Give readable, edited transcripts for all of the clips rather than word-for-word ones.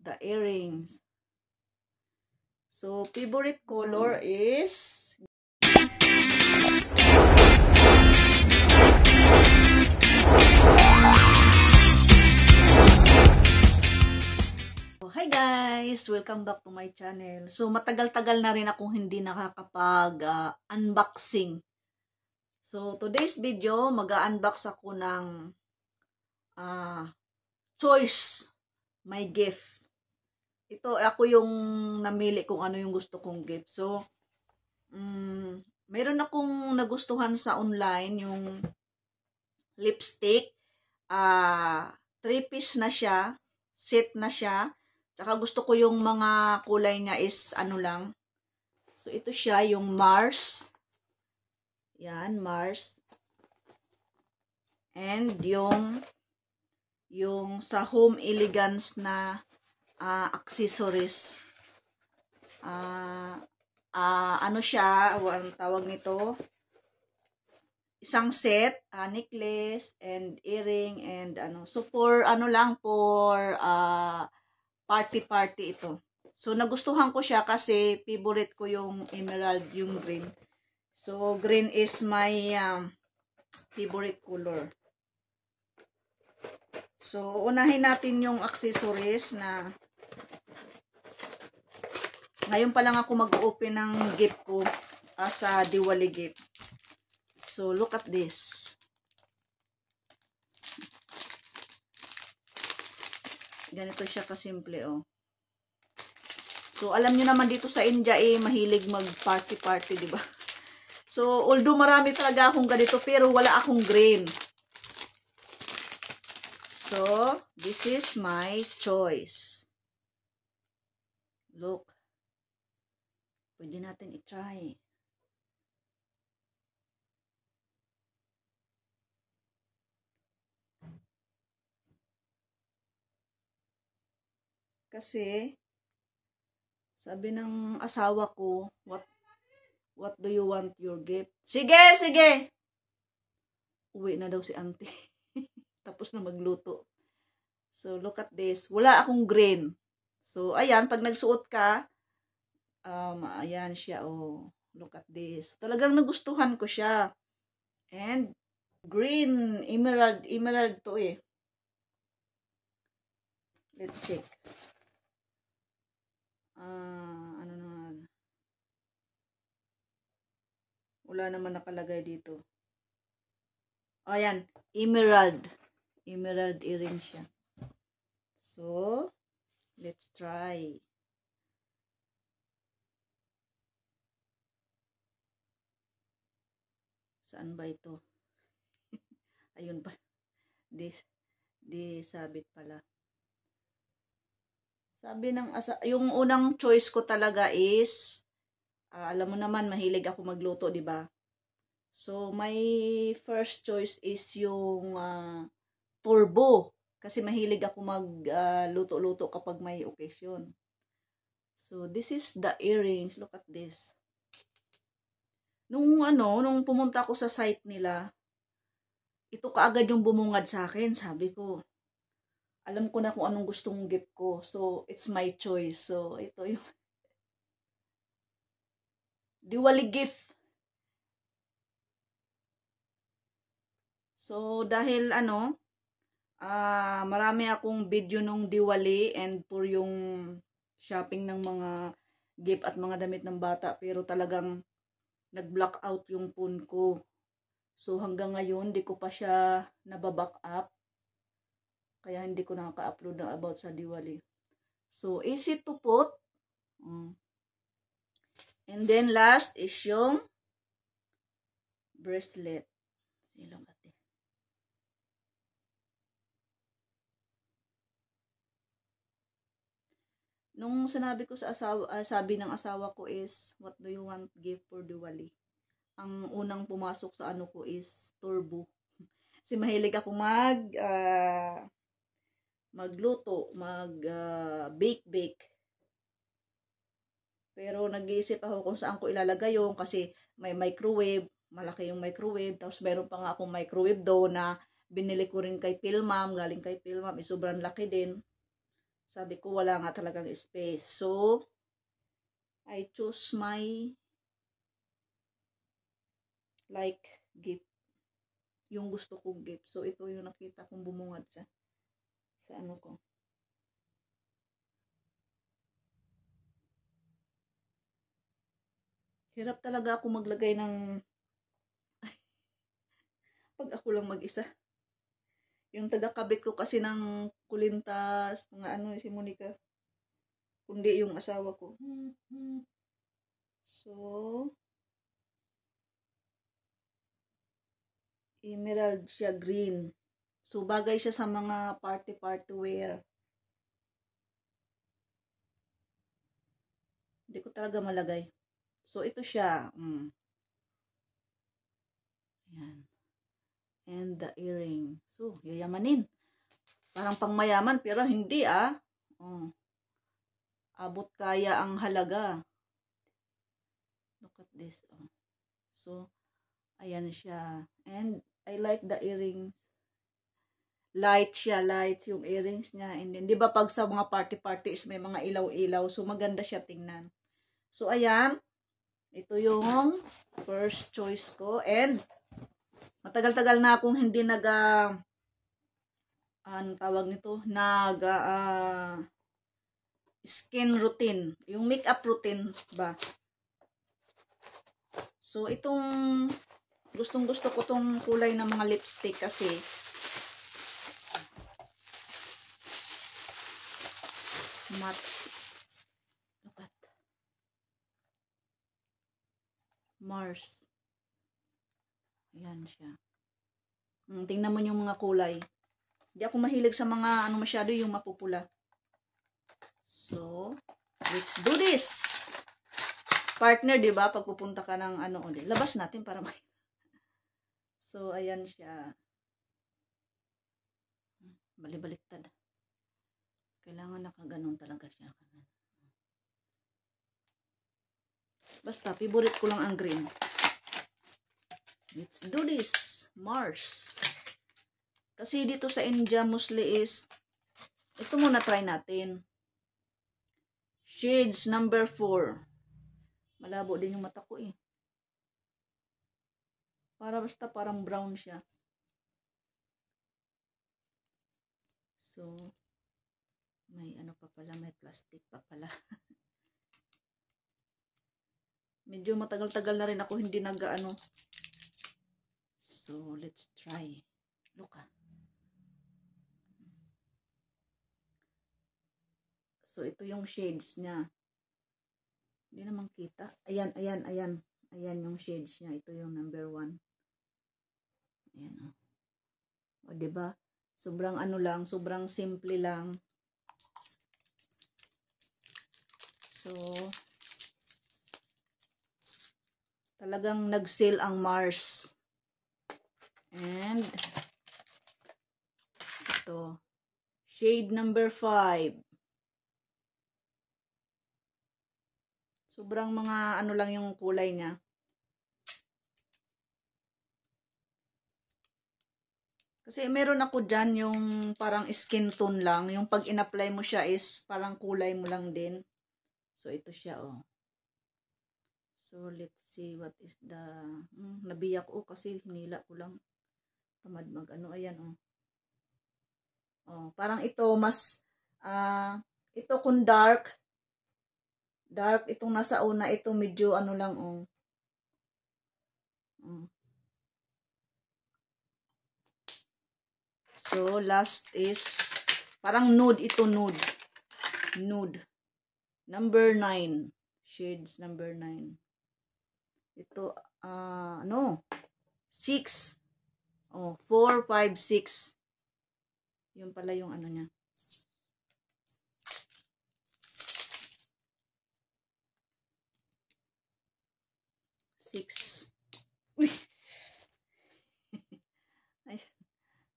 the earrings. So, favorite color is hi guys! Welcome back to my channel. So, matagal-tagal na rin akong hindi nakakapag-unboxing. So, today's video, mag-unbox ako ng choice, my gift. Ito, ako yung namili kung ano yung gusto kong gift. So, mayroon akong nagustuhan sa online, yung lipstick. 3-piece na siya, set na siya. Tsaka gusto ko yung mga kulay niya is ano lang. So, ito siya, yung Mars. Yan, Mars. And yung sa Home Elegance na accessories. Ano siya, ang tawag nito, isang set, necklace and earring and ano. So, for ano lang, for party ito. So, nagustuhan ko siya kasi favorite ko yung emerald, yung green. So, green is my favorite color. So, unahin natin yung accessories na ngayon pa lang ako mag-open ng gift ko sa Diwali gift. So, look at this. Ganito siya kasimple, oh. So, alam nyo naman dito sa India, mahilig mag-party, di ba? So, although marami talaga akong ganito, pero wala akong green. So, this is my choice. Look. Pwede natin i-try. Kasi, sabi ng asawa ko, what do you want your gift? Sige! Uwi na daw si auntie. Tapos na magluto. So, look at this. Wala akong green. So, ayan, pag nagsuot ka, ayan siya, oh. Look at this. Talagang nagustuhan ko siya. And, green, emerald to eh. Let's check. Ano naman? Wala naman nakalagay dito. Ayan, emerald. Emerald earring siya. So, let's try. Saan ba ito? Ayun pa. Di sabit pala. Sabi ng yung unang choice ko talaga is, alam mo naman, mahilig ako magluto, di ba? So, my first choice is yung turbo. Kasi mahilig ako magluto-luto kapag may occasion. So, this is the earrings. Look at this. Nung pumunta ako sa site nila, ito kaagad yung bumungad sa akin. Sabi ko, alam ko na kung anong gustong gift ko. So, it's my choice. So, ito yung Diwali gift. So, dahil marami akong video nung Diwali and for yung shopping ng mga gift at mga damit ng bata. Pero talagang nag-block out yung phone ko. So, hanggang ngayon, di ko pa siya nababack up. Kaya hindi ko nakaka-upload na about sa Diwali. So, easy to put. And then, last is yung bracelet. Silong ate. Nung sinabi ko sa asawa, sabi ng asawa ko is, what do you want gift for Diwali? Ang unang pumasok sa ano ko is turbo. Kasi mahilig ako magluto, bake. Pero nag-iisip ako kung saan ko ilalagay yung kasi may microwave, malaki yung microwave, tapos meron pa nga akong microwave do na binili ko rin kay Pilmam, galing kay Pilmam, sobrang laki din. Sabi ko, wala nga talagang space. So, I choose my like gift. Yung gusto kong gift. So, ito yung nakita kong bumungad sa ano ko. Hirap talaga ako maglagay ng pag ako lang mag-isa. Yung taga-kabit ko kasi ng kulintas, mga ano, si Monica. Kundi yung asawa ko. So, emerald siya green. So, bagay siya sa mga party wear. Hindi ko talaga malagay. So, ito siya. Ayan. And the earring. So, yayamanin. Parang pangmayaman, pero hindi Oh. Abot kaya ang halaga. Look at this. Oh. So, ayan siya. And I like the earrings. Light siya, light yung earrings niya. And then, di ba pag sa mga parties may mga ilaw-ilaw. So, maganda siya tingnan. So, ayan. Ito yung first choice ko. And, matagal-tagal na akong hindi anong tawag nito? Skin routine. Yung makeup routine ba? So, itong gustong-gusto ko tong kulay ng mga lipstick kasi matte. Look at Mars. Ayan siya. Tingnan mo yung mga kulay. Hindi ako mahilig sa mga ano masyado yung mapupula. So, let's do this. Partner, di ba? Pag pupunta ka ng ano, labas natin para may. So, ayan siya. Bali-baliktad. Kailangan nakaganon talaga siya. Basta, favorite ko lang ang green. Let's do this. Mars. Kasi dito sa India, mostly is, ito muna try natin. Shades number 4. Malabo din yung mata ko eh. Basta parang brown siya. So, may ano pa pala, may plastic pa pala. Medyo matagal-tagal na rin ako hindi nag-ano. So, let's try. Look So, ito yung shades niya. Hindi naman kita. Ayan, ayan, ayan. Ayan yung shades niya. Ito yung number 1. Ayan O, diba? Sobrang ano lang, sobrang simple lang. So, talagang nag-sale ang Mars. And, ito. Shade number 5. Sobrang mga ano lang yung kulay niya. Kasi meron ako dyan yung parang skin tone lang. Yung pag in-apply mo siya is parang kulay mo lang din. So, ito siya So, let's see what is the... nabiyak kasi hinila ko lang. Tamad mag-ano. Ayan parang ito mas... ito kung dark itong nasa una, ito medyo ano lang So, last is parang nude ito, nude. Number 9. Shades number 9. Ito, 6. 4, 5, 6. Yun pala yung ano niya. 6. Uy! Ay,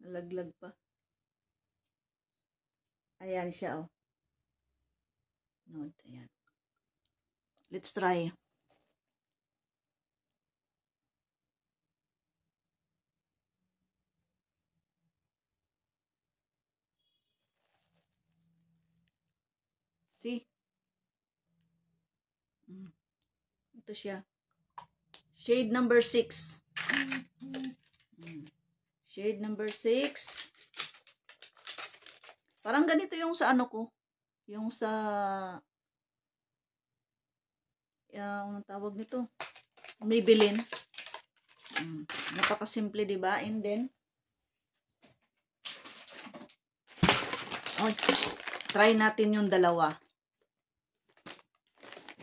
nalaglag pa. Ayan siya, Nude, ayan. Let's try. See? Ito siya. Shade number 6. Shade number 6. Parang ganito yung sa ano ko. Yung sa anong tawag nito? Maybelline. Napakasimple, diba? And then, try natin yung dalawa.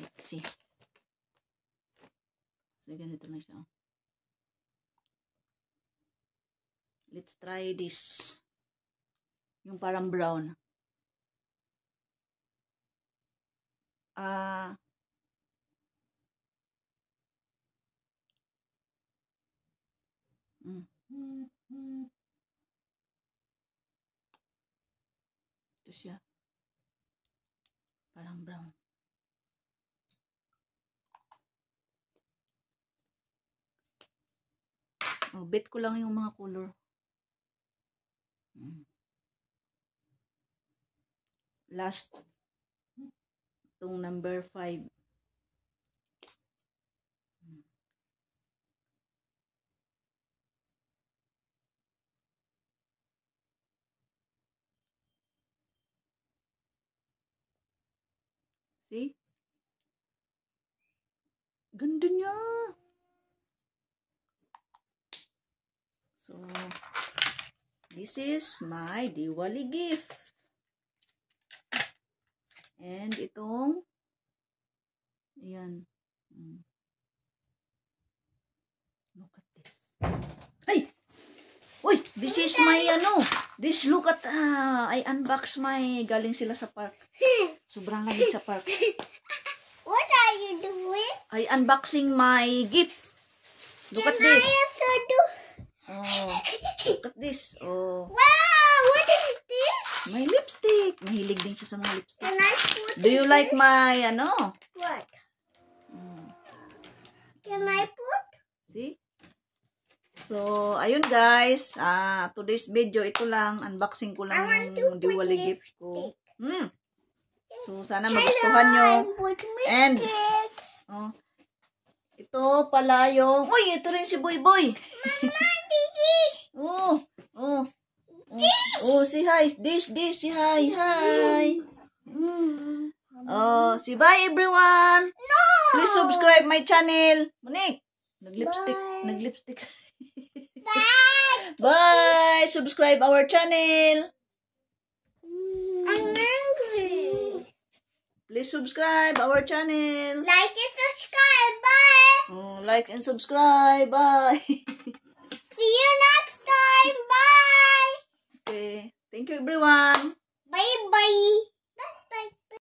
Let's see. So, ganito na siya. Let's try this. Yung parang brown. Ito siya. Parang brown. Bet ko lang yung mga color. Last. Itong number 5. See? Ganda niya. So, this is my Diwali gift. And itong, ayan. Look at this. Ay! Uy! This is my, this, look at, I unbox my, galing sila sa park. Sobrang lamig sa park. What are you doing? I unboxing my gift. Look at this. Oh, look at this. Oh. Wow, what is this? My lipstick. Mahilig din siya sa mga lipsticks. Can I put Do you like my, What? Can I put? See? So, ayun guys. Today's video, ito lang. Unboxing ko lang yung Diwali gift ko. So, sana magustuhan nyo. And, ito pala yung, uy, ito rin si Boy Boy. Say hi. This, say hi. Say bye everyone. No! Please subscribe my channel. Monique, nag-lipstick. Bye! Subscribe our channel. I'm angry. Please subscribe our channel. Like and subscribe. Bye. Like and subscribe. Bye. See you next time. Bye. Okay. Thank you everyone. Bye.